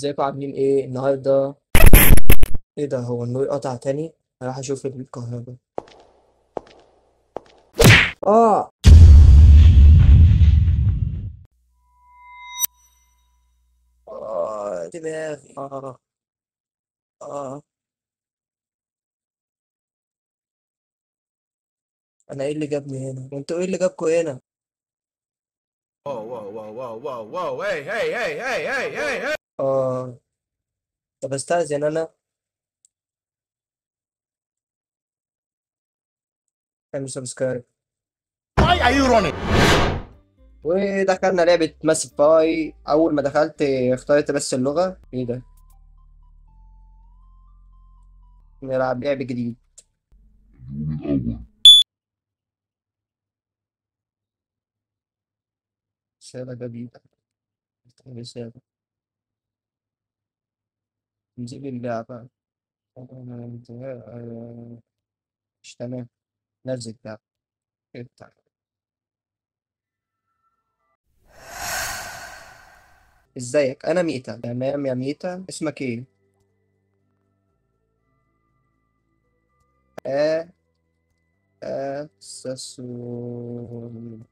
ازيكم عاملين ايه النهارده؟ ايه ده، هو النور قطع تاني؟ هروح اشوف الكهرباء. اه دماغي اه انا ايه اللي جابني هنا وانتوا ايه اللي جابكوا هنا؟ Whoa, whoa, whoa, whoa, whoa, whoa. Hey, hey, hey, hey, hey, hey, hey. اه طب استاذن انا. اعمل سبسكرايب. Why are you running? ودخلنا لعبة ماسك باي. اول ما دخلت اخترت بس اللغة. ايه ده؟ نلعب لعب جديد. رسالة جديدة. رسالة. نزيل اللعبة. مش تمام. نزل اللعبة. افتح. ازيك، انا ميتا. تمام يا ميتا، اسمك ايه؟ آه اساسون.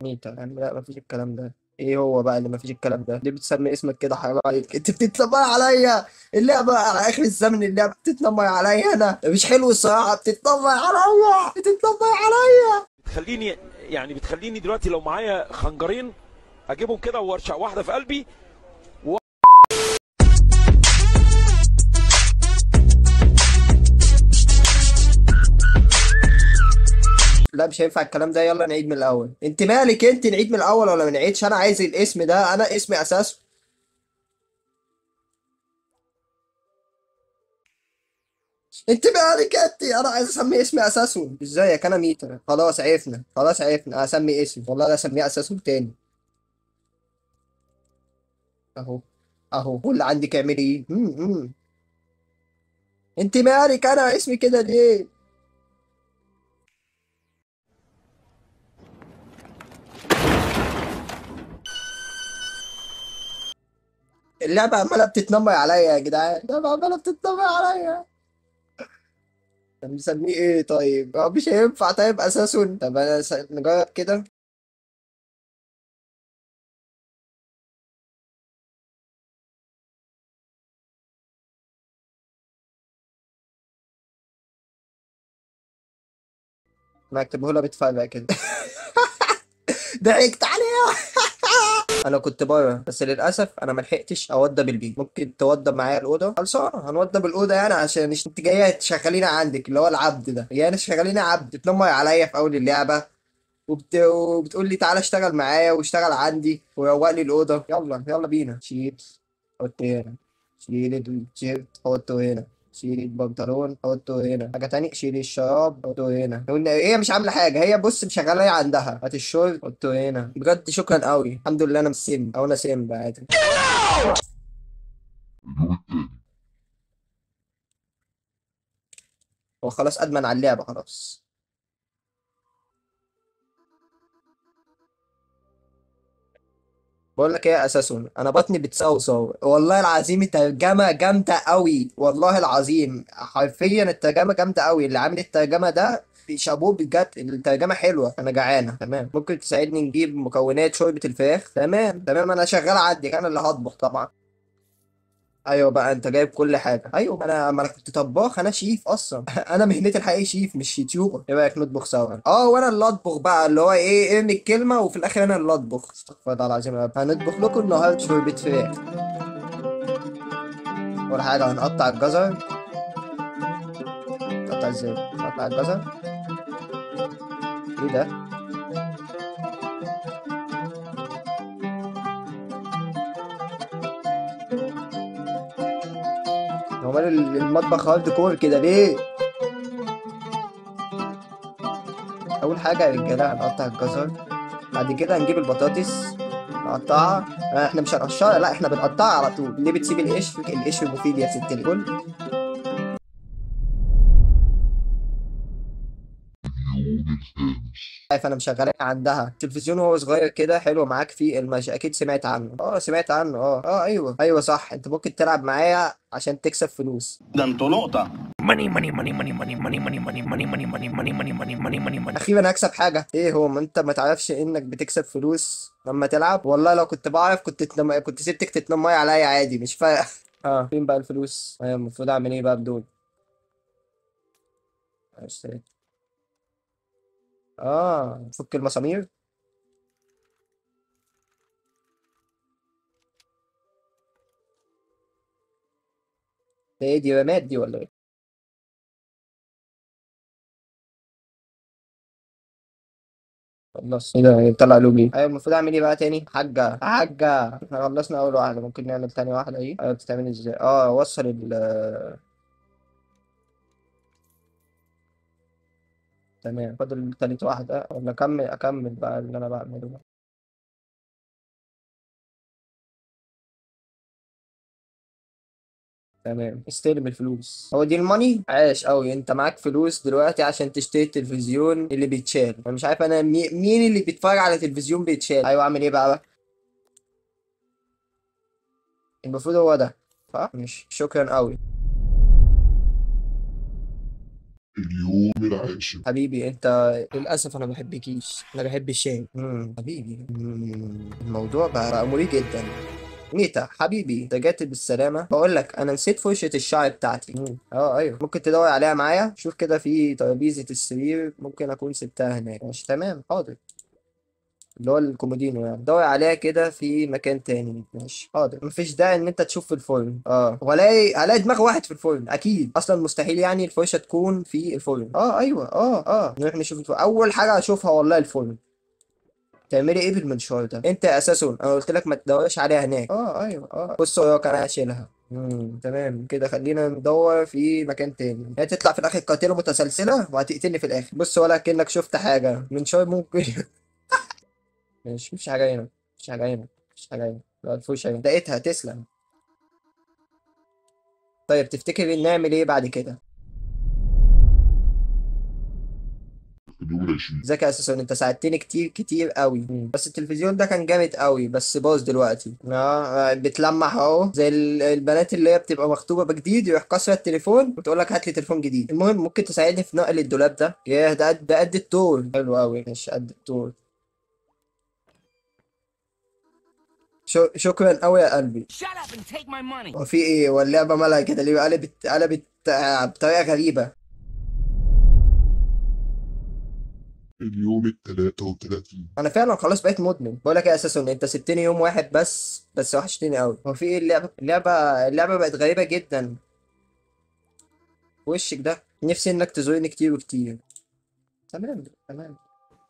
ميتا يعني، لا مفيش الكلام ده. ايه هو بقى اللي مفيش الكلام ده؟ ليه بتسمي اسمك كده؟ حرام عليك، انت بتتنمر عليا. اللعبة على اخر الزمن، اللعبة بتتنمر عليا انا، مش حلو الصراحة، بتتنمر عليا، بتتنمر عليا. بتخليني دلوقتي لو معايا خنجرين اجيبهم كده وارشق واحده في قلبي. لا مش هينفع الكلام ده، يلا نعيد من الاول. انت مالك انت؟ نعيد من الاول ولا ما نعيدش؟ انا عايز الاسم ده، انا اسمي اساسه. انت مالك انت؟ انا عايز اسمي اسمي اساسون. ازيك، انا ميتا. خلاص عرفنا، خلاص عرفنا. اسمي اسمي والله لا اسميه اساسون تاني. اهو. اهو هو اللي عندك اعملي ايه. انت مالك؟ انا اسمي كده ليه؟ اللعبة عمالة بتتنمر عليا يا جدعان، اللعبة عمالة بتتنمر عليا. طب نسميه ايه طيب؟ هو مش هينفع طيب اساسون؟ طب انا نجرب كده. ما اكتبه لها بتفرق كده. ضحكت عليها. انا كنت بره بس للاسف انا ما لحقتش اوضب البيت. ممكن توضب معايا الاوضه؟ خلصانه هنوضب الاوضه يعني، عشان مش انت جايه تشغليني عندك اللي هو العبد ده، جايه تشغليني عبد تنمر عليا في اول اللعبه. وبتقول لي تعالى اشتغل معايا واشتغل عندي وروق لي الاوضه. يلا يلا بينا. شيل. حط هنا. شيل التيشيرت حطه هنا. شيل البنطلون حطه هنا. حاجه تاني، شيل الشراب حطه هنا. هي مش عامله حاجه، هي بص مشغله عندها. هات الشورت حطه هنا. بجد شكرا قوي، الحمد لله انا مش سيم، او انا سيم بقى عادي. هو خلاص ادمن على اللعبه خلاص. بقول لك ايه يا اساسون، انا بطني بتصوصو والله العظيم. الترجمه جامده قوي والله العظيم، حرفيا الترجمه جامده قوي. اللي عامل الترجمه ده شابوه بجد، الترجمه حلوه. انا جعانه تمام، ممكن تساعدني نجيب مكونات شوربه الفراخ؟ تمام تمام، انا شغال عندك، انا اللي هطبخ طبعا. ايوه بقى انت جايب كل حاجه. ايوه انا، ما انا كنت طباخ، انا شيف اصلا. انا مهنتي الحقيقيه شيف مش يوتيوبر. ايه رايك نطبخ سوا؟ وانا اللي اطبخ بقى، اللي هو ايه، ارمي الكلمه وفي الاخر انا اللي اطبخ. استغفر الله العظيم يا رب. هنطبخ لكم النهارده شوربه فراخ. اول حاجه هنقطع الجزر. تقطع ازاي؟ نقطع الجزر. ايه ده؟ هو مال المطبخ هارد كور كده ليه؟ اول حاجه يا رجاله هنقطع الجزر. بعد كده هنجيب البطاطس نقطعها. احنا مش هنقشرها، لا احنا بنقطعها على طول. ليه بتسيب القشر؟ القشر مفيد يا ست الكل. عارف انا مشغلاه عندها تلفزيون وهو صغير كده حلو معاك فيه اكيد سمعت عنه. سمعت عنه. ايوه ايوه صح، انت ممكن تلعب معايا عشان تكسب فلوس. ده انتوا نقطة. اخيرا هكسب حاجه. ايه هو، ما انت ما تعرفش انك بتكسب فلوس لما تلعب؟ والله لو كنت بعرف كنت سبتك تتنمي عليا عادي، مش فارقه. فين بقى الفلوس؟ المفروض اعمل ايه بقى بدول؟ اشتري. فك المسامير. ده ايه دي، رماد دي ولا ايه؟ خلص. ايه ده طلع لوبي؟ ايوه المفروض اعمل ايه بقى تاني؟ حاجه حاجه، احنا خلصنا اول واحده، ممكن نعمل تاني واحده. ايه بتتعمل ازاي؟ وصل تمام، فاضل تالت واحده، ولا اكمل بقى اللي انا بعمله ده؟ تمام، استلم الفلوس. هو دي الماني؟ عاش قوي، انت معاك فلوس دلوقتي عشان تشتري التلفزيون اللي بيتشال. انا مش عارف انا مين اللي بيتفرج على تلفزيون بيتشال. ايوه اعمل ايه بقى؟ المفروض هو ده صح؟ مش شكرا قوي. اليوم العاشر. حبيبي انت، للاسف انا ما بحبكيش، انا بحب الشاي. حبيبي. الموضوع بقى مريب جدا. ميتا حبيبي، انت جات بالسلامه. بقول لك انا نسيت فرشه الشعر بتاعتي. ايوه، ممكن تدور عليها معايا؟ شوف كده في ترابيزه السرير، ممكن اكون سبتها هناك. مش تمام، حاضر. اللي هو الكومودينو يعني، دور عليها كده في مكان تاني. ماشي حاضر، مفيش داعي ان انت تشوف في الفرن. هلاقي دماغ واحد في الفرن اكيد، اصلا مستحيل يعني الفرشه تكون في الفرن. ايوه. نروح نشوف الفرن. اول حاجه اشوفها والله الفرن. تعملي ايه بالمنشار ده انت اساسا؟ انا قلت لك ما تدورش عليها هناك. ايوه. بص هو كان هشيلها. تمام كده، خلينا ندور في مكان تاني. هي تطلع في الاخر قاتله متسلسله وهتقتلني في الاخر. بص ولا كأنك شفت حاجه منشار ممكن. مش حاجة هنا. مش حاجة هنا. مش حاجة هنا. لا الفوشة هنا، لقيتها. تسلم. طيب تفتكر نعمل ايه بعد كده؟ اليوم العشرين. ذكي اساسا، انت ساعدتني كتير كتير قوي. بس التلفزيون ده كان جامد قوي، بس باظ دلوقتي. بتلمح اهو زي البنات اللي هي بتبقى مخطوبة بجديد، يروح كسر التليفون وتقول لك هات لي تليفون جديد. المهم ممكن تساعدني في نقل الدولاب ده؟ ياه ده قد الطول. حلو قوي، مش قد الطول. شكرا قوي يا قلبي. Shut up and take my money. هو في ايه؟ واللعبة مالها كده ليه؟ قلبت بطريقة غريبة. اليوم التلاتة وتلاتين. انا فعلا خلاص بقيت مدمن. بقول لك ايه اساسا، انت سبتني يوم واحد بس وحشتني قوي. هو في ايه؟ اللعبه بقت غريبه جدا. وشك ده نفسي انك تزورني كتير وكتير. تمام تمام.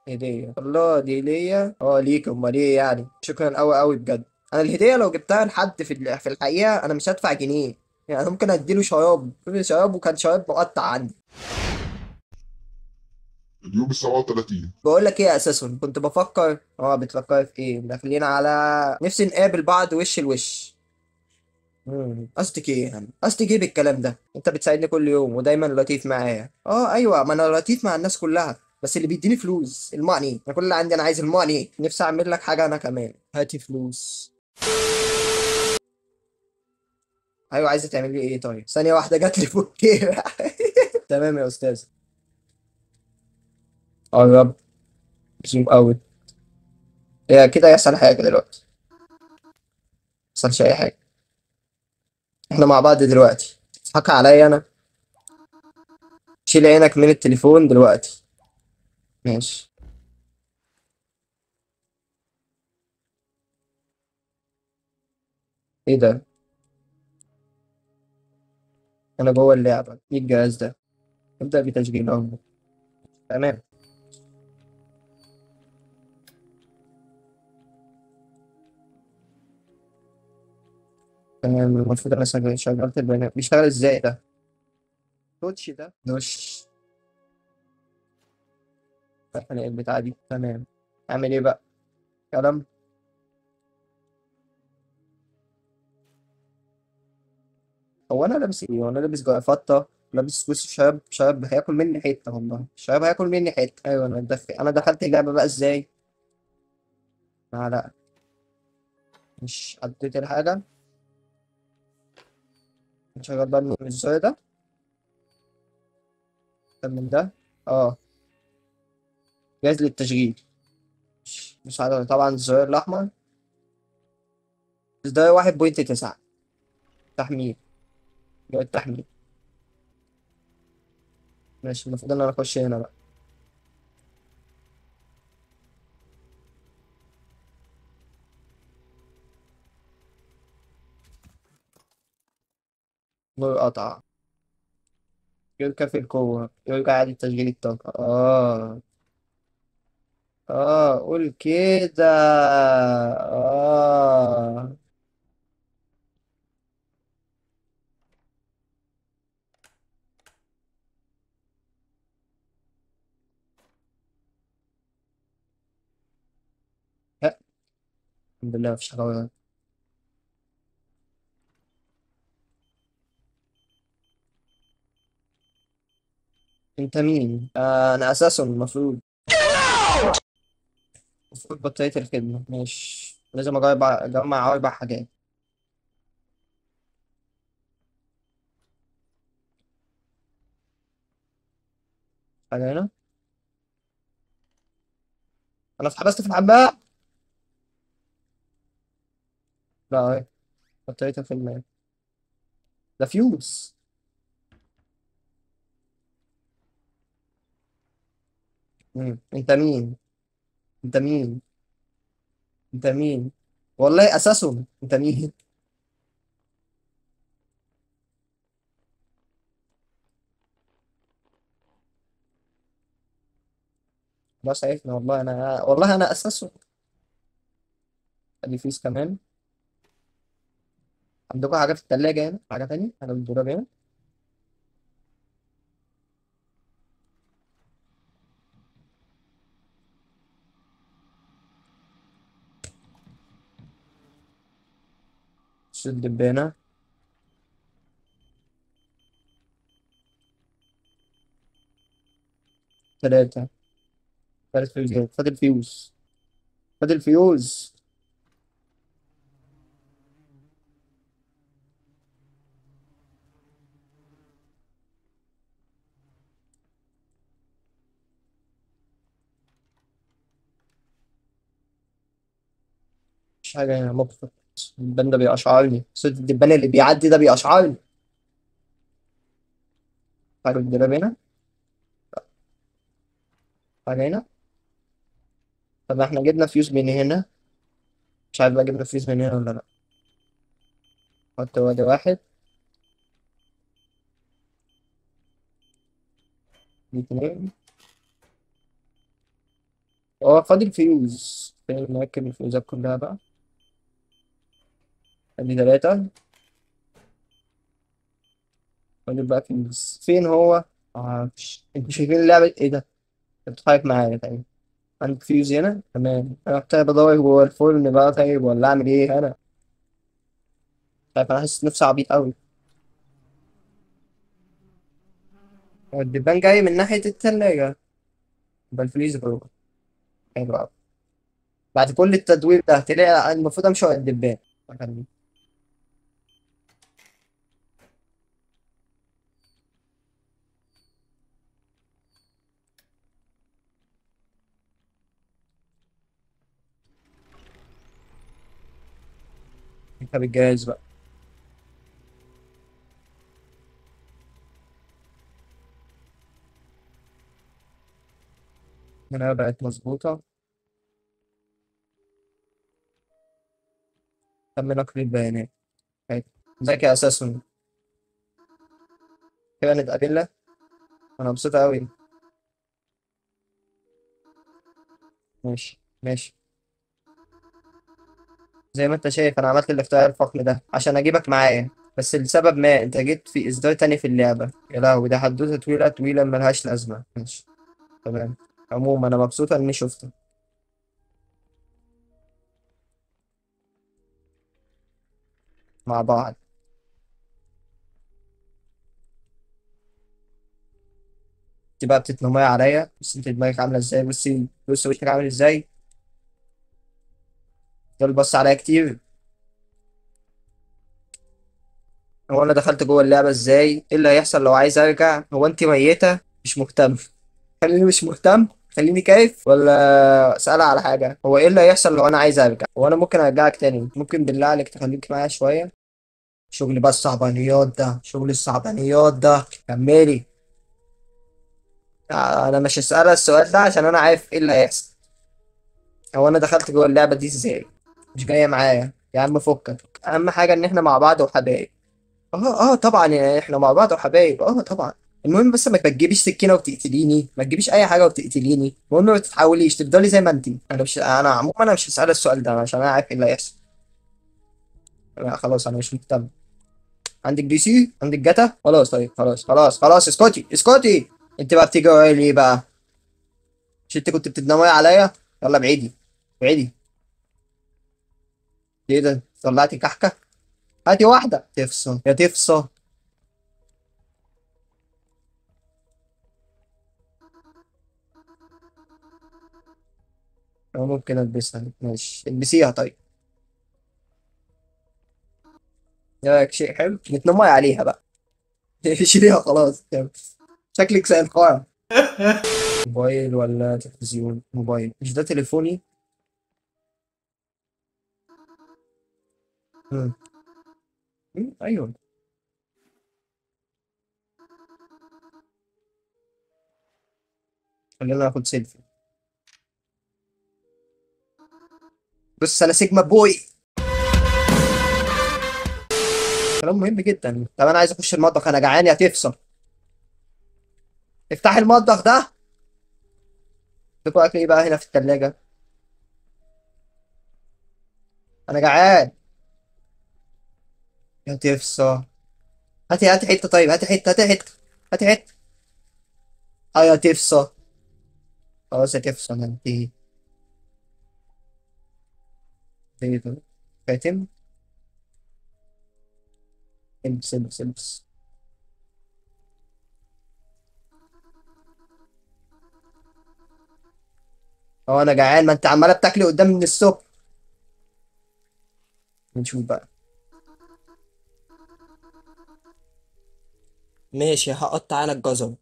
هديه الله دي ليا؟ ليك. امال ايه يعني؟ شكرا قوي قوي بجد. انا الهديه لو جبتها لحد في الحقيقه انا مش هدفع جنيه. يعني أنا ممكن اديله شراب وكان شراب مقطع عندي. اليوم السبعة وتلاتين. بقول لك ايه اساسا، كنت بفكر. بتفكر في ايه؟ داخلين على نفسي نقابل بعض وش لوش. قصدك ايه يعني؟ قصدك ايه بالكلام ده؟ انت بتساعدني كل يوم ودايما لطيف معايا. ايوه، ما انا لطيف مع الناس كلها، بس اللي بيديني فلوس الماني. انا كل اللي عندي انا عايز الماني. نفسي اعمل لك حاجه انا كمان. هاتي فلوس. ايوه عايزه تعمل لي ايه؟ طيب ثانيه واحده، جات لي فكيره. تمام يا استاذ. قرب. زوم اوت. هي كده يحصل حاجه دلوقتي؟ ما يحصلش اي حاجه. احنا مع بعض دلوقتي. تضحك عليا انا؟ شيل عينك من التليفون دلوقتي. ماشي. ايه ده؟ انا جوه اللعبه. ايه الجهاز ده؟ ابدا بتشغيل اهو. تمام. تمام، المفروض انا شغلت البرنامج. بيشتغل ازاي ده؟ دوتش ده دوش. انا البتاعه دي تمام. اعمل ايه بقى؟ كلام. هو انا لابس ايه؟ هو انا لابس جرافطه لابس. بص الشباب، شباب هياكل مني حته، والله الشباب هياكل مني حته. ايوه انا دخلت اللعبه بقى ازاي؟ لا مش عديت الحاجه. نشغل بقى الزر ده. من ده. اه، جاهز للتشغيل. مش عارف طبعا الزرار الاحمر. إصدار 1.9. تحميل. جاي التحميل. ماشي، المفروض ان انا اخش هنا بقى. نور قطع. يركب في القوة، يرجع إعادة تشغيل الطاقة. قول كده. لا، الحمد لله مفيش حاجة. انت مين؟ انا اساسا المفروض بطارية الخدمة. مش لازم اجمع 4 حاجات. حاجة هنا. انا اتحبست في الحمام. لا اهي. بطارية الخدمة. ده فيوز. انت مين؟ انت مين؟ انت مين؟ والله اساسا انت مين؟ ده شايفني، والله انا اساسا. ادي فيوز كمان. عندكم حاجة في التلاجة هنا؟ حاجة تانية؟ حاجة في الدولاب هنا؟ شد الدبانة. 3. 3 فيوزات. فاضل فيوز. فاضل فيوز. مش حاجة هنا مبسط. الدبان ده بيقشعرني، صوت الدبان اللي بيعدي ده بيقشعرني. حاجة في الدولاب هنا. حاجة هنا. طب احنا جبنا فيوز من هنا. مش عارف بقى جبنا فيوز من هنا ولا لأ. حط وادي 1. دي 2. هو فاضل فيوز فين؟ نركب الفيوزات كلها بقى. ادي 3. فاضل بقى فيوز فين هو؟ انتوا شايفين اللعبة ايه ده؟ انت بتتحرك معايا تقريبا. عندك فيوز هنا تمام. انا محتاج بدور جوه الفرن بقى طيب، ولا اعمل ايه انا؟ مش عارف، انا حاسس نفسي عبيط قوي. هو الدبان جاي من ناحية التلاجة. يبقى الفريزر جوه. حلو قوي. بعد كل التدوير ده تلاقي المفروض امشي ورا الدبان. عشان نركب الجهاز بقى. هنا بقت مظبوطة. تم نقل البيانات. حلو. ذكي اساسا. كده نتقابل. انا مبسوط قوي. ماشي ماشي. زي ما انت شايف انا عملت الاختيار الفقري ده عشان اجيبك معايا. بس لسبب ما انت جيت في اصدار تاني في اللعبة. يا لهوي، ده حدوتة طويلة طويلة ملهاش لازمة. ماشي. تمام. عموما انا مبسوط اني شفتك. مع بعض. انت بقى بتتنمري عليا، بس انت دماغك عامله ازاي، بصي بصي وشك عامل ازاي، دول بص عليا كتير. هو انا دخلت جوه اللعبه ازاي؟ ايه اللي هيحصل لو عايز ارجع؟ هو انت ميته؟ مش مهتم. خليني مش مهتم، خليني كيف، ولا اسالها على حاجه؟ هو ايه اللي هيحصل لو انا عايز ارجع؟ هو انا ممكن ارجعك تاني؟ ممكن بالله عليك تخليك معايا شويه؟ شغل بس الصعبانيات ده، شغل الصعبانيات ده، كملي. انا مش هسألها السؤال ده عشان انا عارف ايه اللي هيحصل. هو انا دخلت جوه اللعبه دي ازاي؟ مش جايه معايا يا عم، فكك. اهم حاجه ان احنا مع بعض وحبايب. اه طبعا، يعني احنا مع بعض وحبايب، طبعا. المهم بس ما تجيبيش سكينه وتقتليني، ما تجيبيش اي حاجه وتقتليني. المهم ما تتحوليش، تفضلي زي ما انت. انا عموما انا مش هسأل السؤال ده عشان انا عارف ايه اللي هيحصل. لا خلاص انا مش مهتم. عندك دي سي، عندك جاتا، خلاص طيب، خلاص اسكتي اسكتي. انت بقى بتيجي ورايا ليه بقى؟ مش انت كنت بتتنمري عليا؟ يلا بعيدي، بعيدي. ايه ده، طلعتي كحكه؟ هاتي واحده تفصى يا تفصى. أنا ممكن البسها، ماشي البسيها طيب. ايه رايك؟ شيء حلو، بتنمري عليها بقى. شيليها خلاص يلا. شكلك زي القاع. موبايل ولا تلفزيون؟ موبايل، مش ده تليفوني؟ مم. ايوه. خلينا ناخد سيلفي. بص انا سيجما بوي. كلام مهم جدا. طب انا عايز اخش المطبخ، انا جعان يا تفصل. افتحي المطبخ ده. تاكل اكل ايه بقى هنا في التلاجة؟ انا جعان يا تفصل. هاتي حته طيب، هاتي حته. اه يا تفصل. خلاص يا تفصل انت. ايه ده؟ فاتن. البس البس البس. اه انا جعان، ما انت عماله بتاكلي قدامي من الصبح. نشوف بقى. ماشي هقطع انا الجزر.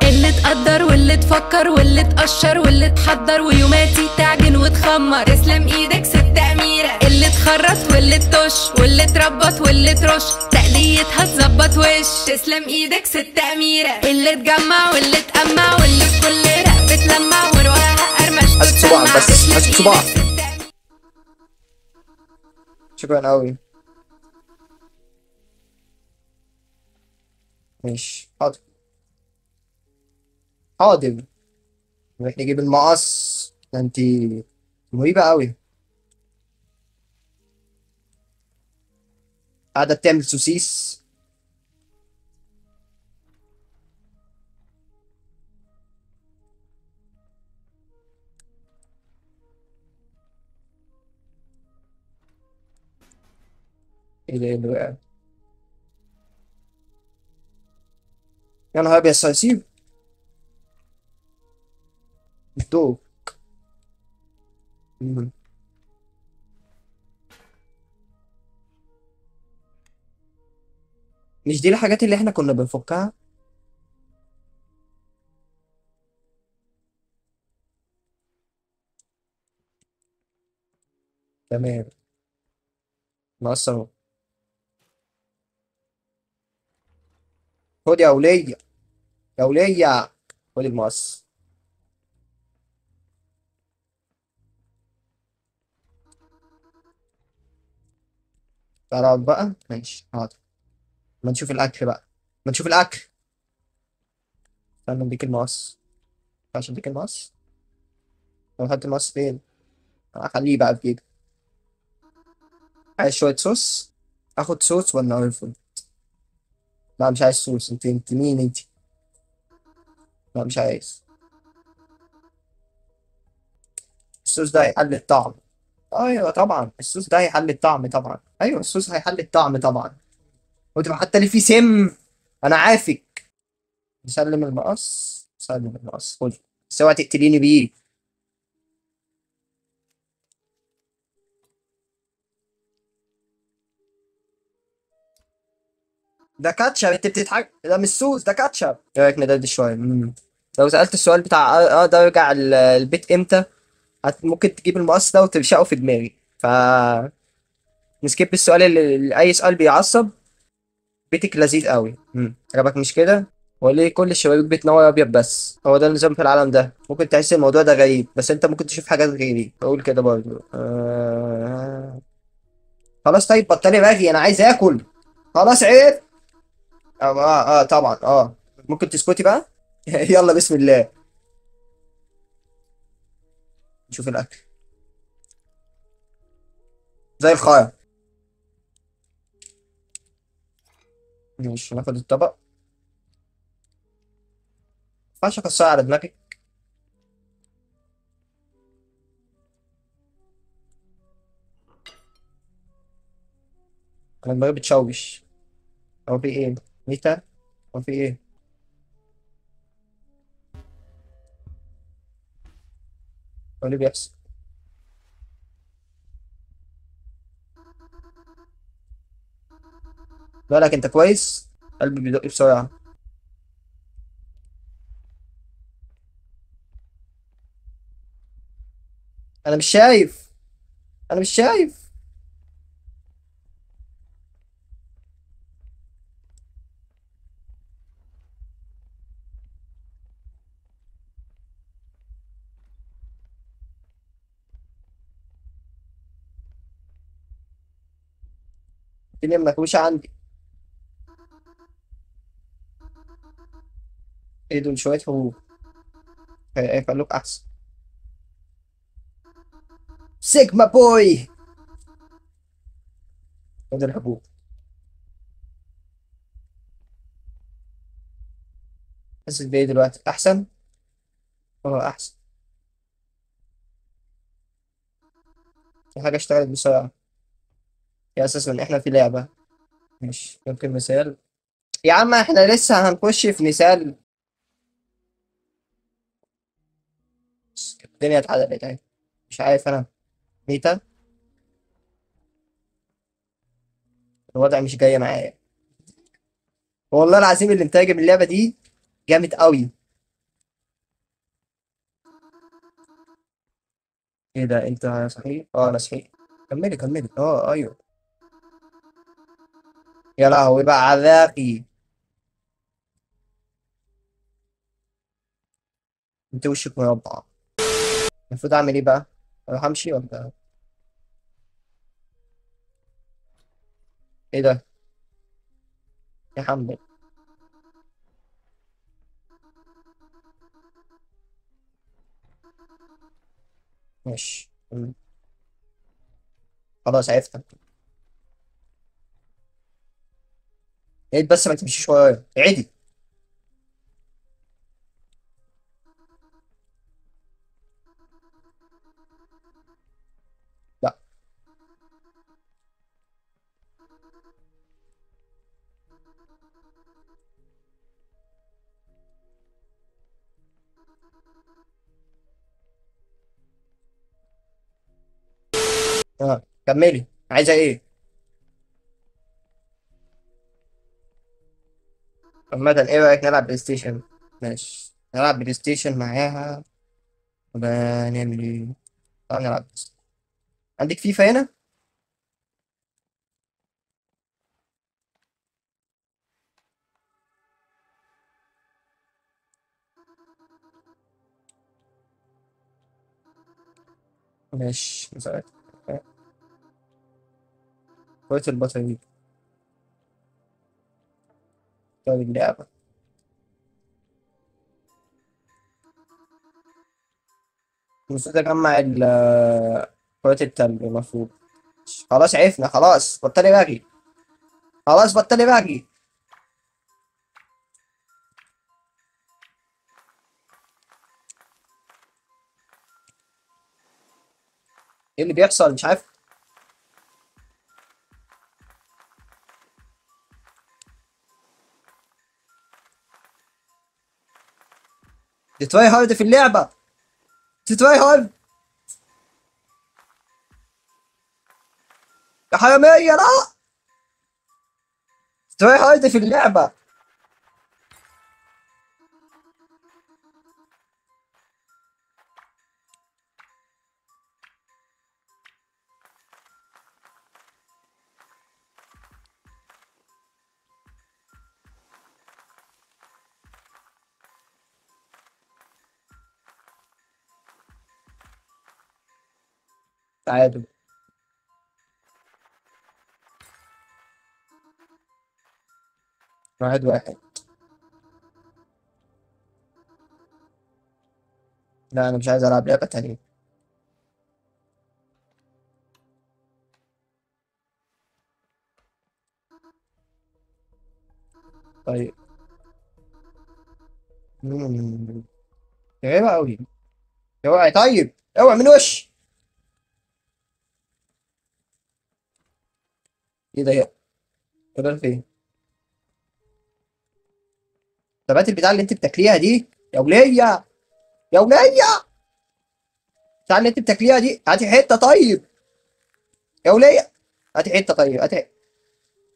اللي تقدر واللي تفكر واللي تقشر واللي تحضر ويوماتي تعجن وتخمر، تسلم ايدك ست اميره. اللي تخرط واللي تطش واللي تربط واللي ترش، تقليتها تظبط وش، تسلم ايدك ست اميره. اللي تجمع واللي تقمع واللي في كل رقبه تلمع ورواها قرمش حاسب صباعك وتسمع، بس، تسلم حاسب ايدك صباعك. ست اميره. شكرا قوي. ماشي حاضر. حاضر. نروح نجيب المقص ده، انت مريبة قوي. قاعدة بتعمل سوسيس. ايه ده، ايه اللي وقع؟ يا نهار ابيض، صراصير. الضوء. مم. مش دي الحاجات اللي احنا كنا بنفكها؟ تمام. مقص اهو. خد يا ولية، يا ولية، خد المقص. تعالى اقعد بقى، ماشي حاضر. ما نشوف الاكل بقى، ما نشوف الاكل. استنى اديك المقص. عشان اديك المقص. طب هات المقص فين؟ هخليه بقى في جيبي. عايز شوية صوص؟ اخد صوص ولا ارفض؟ لا مش عايز صوص. انت مين انت؟ لا مش عايز. الصوص ده هيحل الطعم. ايوه طبعا الصوص ده هيحل الطعم طبعا، ايوه الصوص هيحل الطعم طبعا. وتبقى حتى لي فيه سم. انا عافك. سلم المقص، سلم المقص، خد. بس اوعى تقتليني بيه. ده كاتشب، انت بتضحك، ده مش سوس، ده كاتشب. ايه رايك ندردش شويه؟ لو سألت السؤال بتاع اقدر ارجع البيت امتى، ممكن تجيب المقص ده وترشقه في دماغي. ف نسكيب السؤال اللي اي سؤال بيعصب. بيتك لذيذ قوي. عجبك مش كده؟ وليه كل الشبابيك بتنور ابيض بس؟ هو ده النظام في العالم ده؟ ممكن تحس الموضوع ده غريب، بس انت ممكن تشوف حاجات غيري. بقول كده برضه خلاص طيب بطلي رغي، انا عايز اكل. خلاص عيب. طبعا ممكن تسكتي بقى. يلا بسم الله. نشوف الاكل. زي الخير. مش ناخد الطبق. ما ينفعش اكسر على دماغي. انا دماغي بتشوش. هو في ايه؟ ميتا. هو في ايه؟ هو اللي بيحصل؟ بالك انت كويس؟ قلبي بيدق بسرعة. انا مش شايف. انا مش شايف. الدنيا منكوشة عندي. ايه دول؟ شوية حبوب. خلوك احسن. سيجما بوي. خد الحبوب. حاسس بايه دلوقتي؟ احسن. احسن. في حاجة اشتغلت بسرعة. يا اساسا ان احنا في لعبة. مش ممكن مثال؟ يا عم احنا لسه هنخش في مثال. الدنيا اتعدلت اهي. مش عارف انا. ميتا. الوضع مش جاي معايا. والله العظيم اللي مترجم اللعبة دي جامد قوي. ايه ده؟ انت صحيح؟ انا صحيح. كملي كملي. ايوه. يا لهوي بقى عراقي. انت وشك مربع. المفروض اعمل ايه بقى؟ اروح امشي ولا؟ ايه ده؟ يا حمد. ماشي. خلاص عرفت. عيد بس ما تمشيش ورايا، عيدي. لا. كملي. عايزه ايه؟ عامة ايه رايك نلعب بلاي ستيشن؟ ماشي نلعب بلاي ستيشن معاها. ولا نعمل ايه؟ تعال نلعب بلاي ستيشن. عندك فيفا هنا؟ ماشي مساعد. كرة البطاريق. طيب اللعبة. المفروض اجمع كرة التلج المفروض. خلاص عرفنا، خلاص بطلي باغي. خلاص بطلي باغي. ايه اللي بيحصل؟ مش عارف. تتراي هارد في اللعبة. تتراي هارد يا حرامية، لا. تتراي هارد في اللعبة. تعادل. 1-1. لا انا مش عايز العب لعبة تانية. طيب. مم. غريبة أوي. اوعي طيب، اوعي من وش. ايه ده؟ فضل فين؟ طب هات البتاع اللي انت بتاكليها دي يا ولية. يا ولية، البتاع اللي انت بتاكليها دي هاتي حتة طيب. يا ولية، هاتي حتة طيب، هاتي.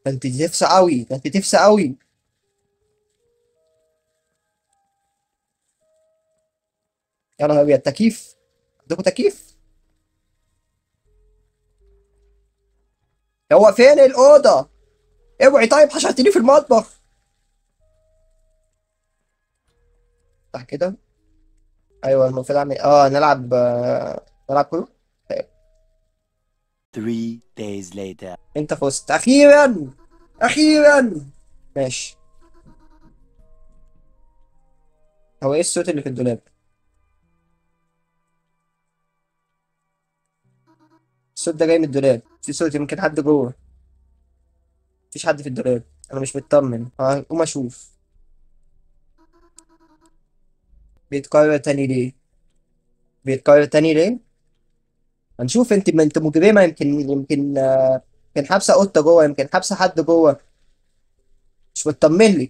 ده انت تفسى قوي، ده انت تفسى قوي. يا نهار ابيض، تكييف؟ عندكم تكييف؟ هو فين الأوضة؟ اوعي طيب، حشرتني في المطبخ. صح كده؟ ايوه المفروض اعمل نلعب نلعب كورة. طيب. 3 days later. انت فزت اخيرا. اخيرا. ماشي. هو ايه الصوت اللي في الدولاب؟ الصوت ده جاي من الدولاب، في صوت، يمكن حد جوه. مفيش حد في الدولاب. انا مش مطمن، هقوم اشوف. بيتكرر تاني ليه؟ بيتكرر تاني ليه؟ هنشوف. انت ما انت مجرمه، يمكن حابسه قطه جوه، يمكن حابسه حد جوه. مش مطمن لي.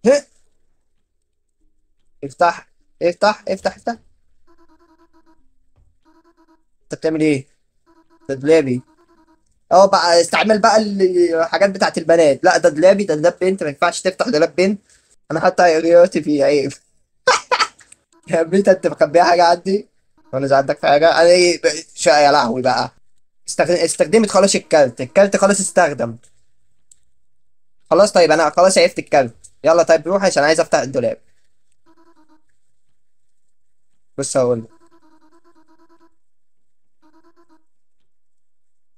ها؟ افتح. افتح افتح افتح. انت بتعمل ايه؟ ده دولابي. اه بقى استعمل بقى الحاجات بتاعت البنات. لا ده دولابي، ده دولاب بنت، ما ينفعش تفتح دولاب بنت. انا حتى عياراتي فيه عيب. يا بنت انت مخبيها حاجه عندي؟ وانا زعلتك في حاجه؟ انا ايه يا لهوي بقى. استخدمت خلاص الكارت، الكارت خلاص استخدم. خلاص طيب، انا خلاص عرفت الكارت. يلا طيب روح عشان عايز افتح الدولاب. بص هقول لك.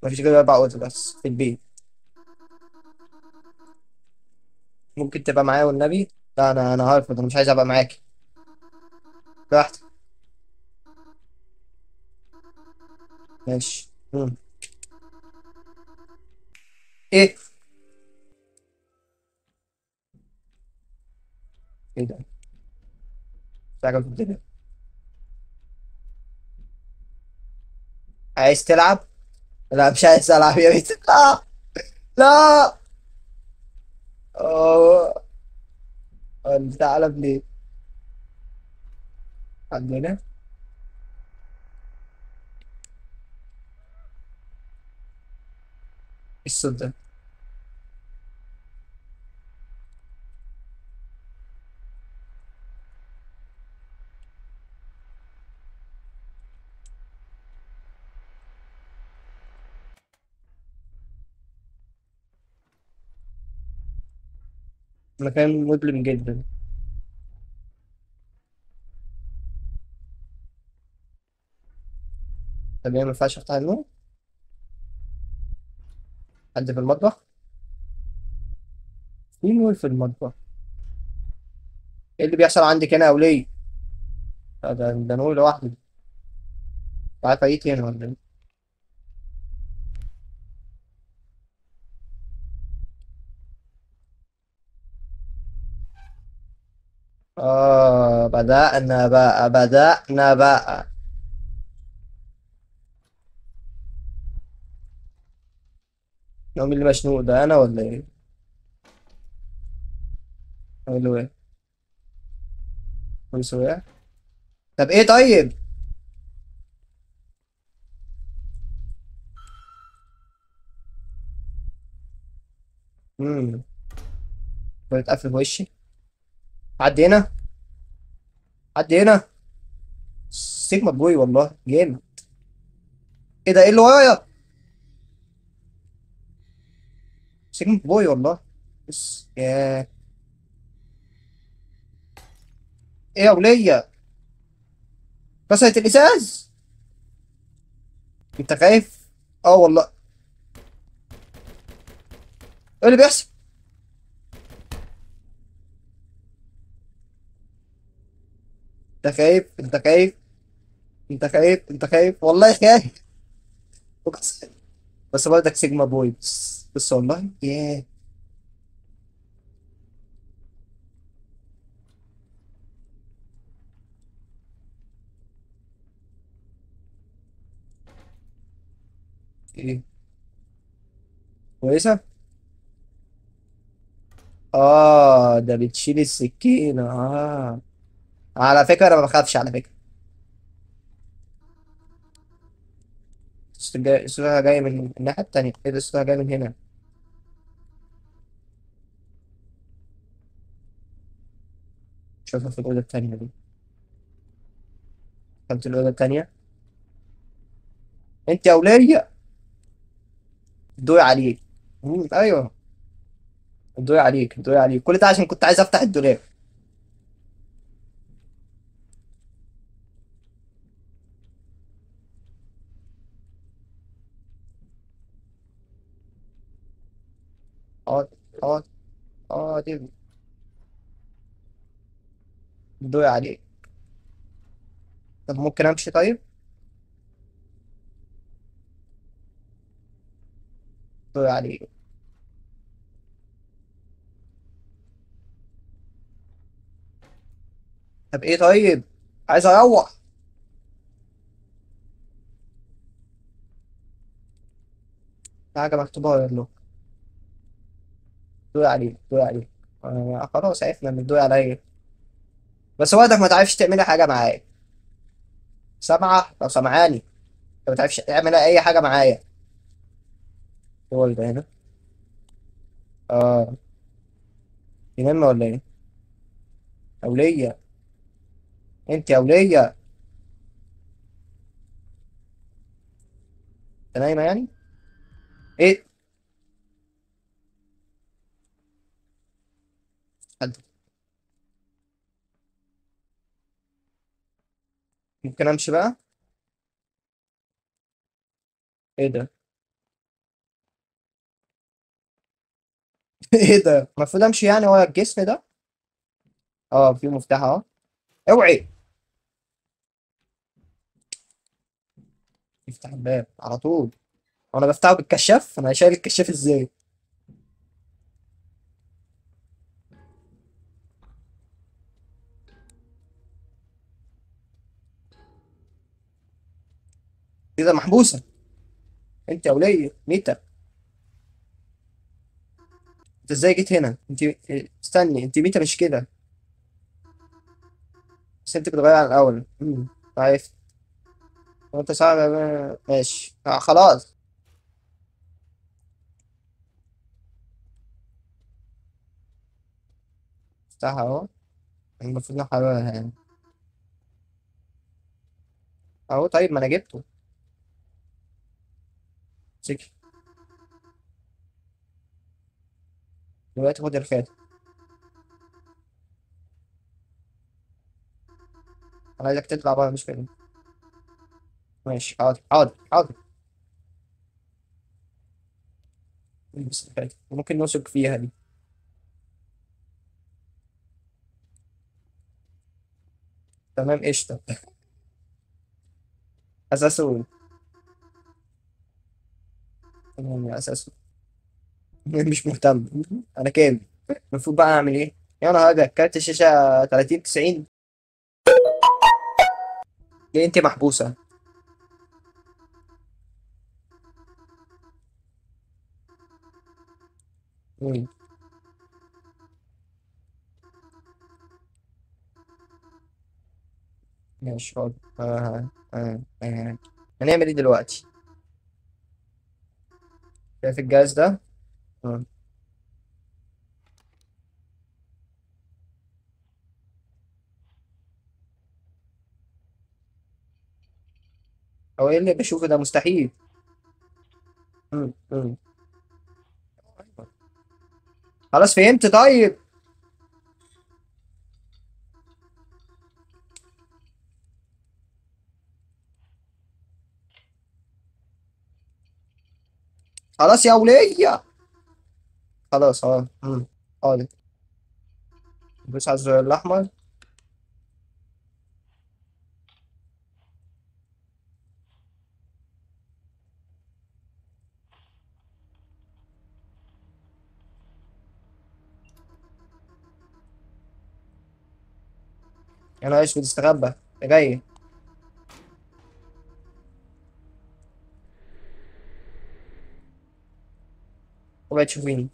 مفيش غير 4 اوض بس في البيت. ممكن تبقى معايا والنبي. لا انا هرفض، انا مش عايز ابقى معاكي. براحتك. ماشي. ايه؟ ايه ده؟ في حاجه في الدنيا. عايز تلعب؟ لا مش عايز العب يا بنت، لا. لا. اه. البتاع قلب ليه؟ عندنا. إيه الصوت ده؟ مكان مظلم جدا. طب ايه، ما ينفعش افتح النور؟ حد في المطبخ؟ في نور في المطبخ. ايه اللي بيحصل عندك هنا يا وليه؟ ده نور لوحده. عارف ايه تاني ولا ايه؟ بدأنا بقى. نوم اللي مشنوق ده انا ولا ايه؟ اقول له ايه؟ بوليس وقع. طب ايه طيب؟ امم بتقفل في وشي. عدي هنا. عدي هنا. سيجما بوي والله جامد. ايه ده؟ ايه اللي ورايا؟ سيجما بوي والله. بس ياه. ايه يا ولية؟ كسرت الازاز. انت خايف؟ اه والله. ايه اللي بيحصل؟ انت خايف؟ انت خايف؟ انت خايف؟ انت خايف والله خايف. اقسم. بس برضك سيجما بوي، بس والله ياه. ايه؟ كويسة. اه ده بتشيل السكينة على فكرة انا ما بخافش على فكرة. الصوت جاي من الناحية التانية. ايه ده؟ الصوت جاي من هنا. شوفها في الأوضة التانية دي. دخلت الأوضة التانية. انت يا ولية. الضوء عليك. ايوه. الضوء عليك، الضوء عليك، كل ده عشان كنت عايز افتح الدولاب. اه. اه. اه دي. الضوء عليك. طب ممكن امشي طيب؟ الضوء عليك. طب ايه طيب؟ عايز اروح. في حاجة مكتوبة ولا له؟ الضوء عليك، الضوء عليك. خلاص عرفنا ان الضوء عليا. بس وقتك ما تعرفش تعملي حاجة معايا. سامعة؟ لو سامعاني. انت ما تعرفش تعمل اي حاجة معايا. هو ده هنا. اه. دي مهمة ولا ايه؟ أولية. انت يا أولية. انت نايمة يعني؟ ايه؟ حد. ممكن امشي بقى؟ ايه ده؟ ايه ده؟ المفروض امشي يعني ورا الجسم ده؟ اه في مفتاح اهو. اوعي. افتح الباب على طول. وانا بفتحه بالكشاف؟ انا شايل الكشاف ازاي؟ ايه ده؟ محبوسة. انت يا ولية ميتة. انت ازاي جيت هنا؟ انت استني، انت ميتة مش كده. بس انت بتغير عن الاول. عرفت. وانت صعب. ماشي خلاص. افتحها اهو. المفروض نحررها يعني. اهو طيب ما انا جبته. سكر. دلوقتي خد الخاتم. انا عايزك تطلع بره مش كده. ماشي حاضر حاضر حاضر. البس الخاتم ممكن نثق فيها دي. تمام قشطة. اساسه. تمام يا اساسه. مش مهتم. انا كام؟ المفروض بقى اعمل ايه؟ يا نهار ابيض كارت الشاشة 30 90. ليه انت محبوسة؟ مم. ماشي حاضر. هنعمل ايه دلوقتي؟ شايف الجهاز ده؟ آه. هو ايه اللي بشوفه ده؟ مستحيل. مم. خلاص فهمت طيب. خلاص يا ولية. خلاص اه. حاضر. دوس على الزر الأحمر. أنا عايش بتستخبى. جاي. وبقى تشوفيني.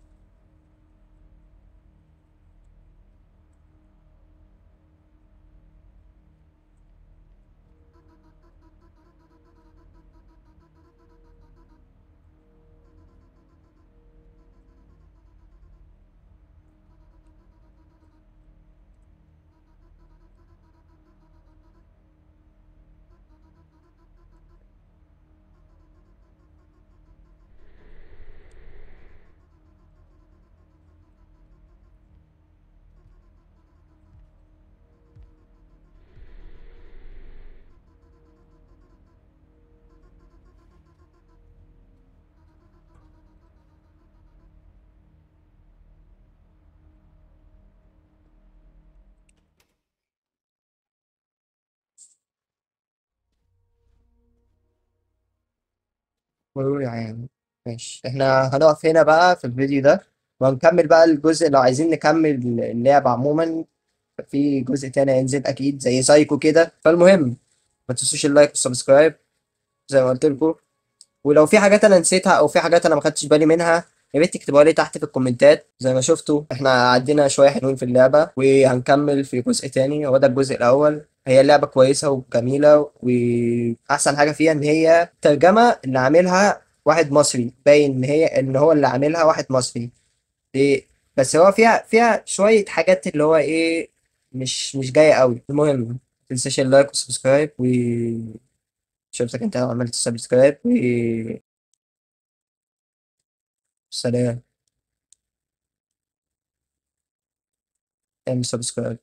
مرور يا عيني. ماشي، احنا هنقف هنا بقى في الفيديو ده، وهنكمل بقى الجزء لو عايزين نكمل اللعبة عموما. في جزء تاني هينزل أكيد زي سايكو كده. فالمهم، ما تنسوش اللايك والسبسكرايب زي ما قلت لكم. ولو في حاجات انا نسيتها او في حاجات انا ما خدتش بالي منها، يا ريت تكتبوها لي تحت في الكومنتات. زي ما شفتوا احنا عدينا شويه حلوين في اللعبه، وهنكمل في جزء تاني. هو ده الجزء الاول. هي اللعبه كويسه وجميله، واحسن حاجه فيها ان هي ترجمه اللي عاملها واحد مصري. باين ان هو اللي عاملها واحد مصري. إيه، بس هو فيها شويه حاجات اللي هو ايه، مش جايه قوي. المهم، ما تنساش اللايك والسبسكرايب، شفتك انت لو عملت سبسكرايب. سلام. اعمل سبسكرايب.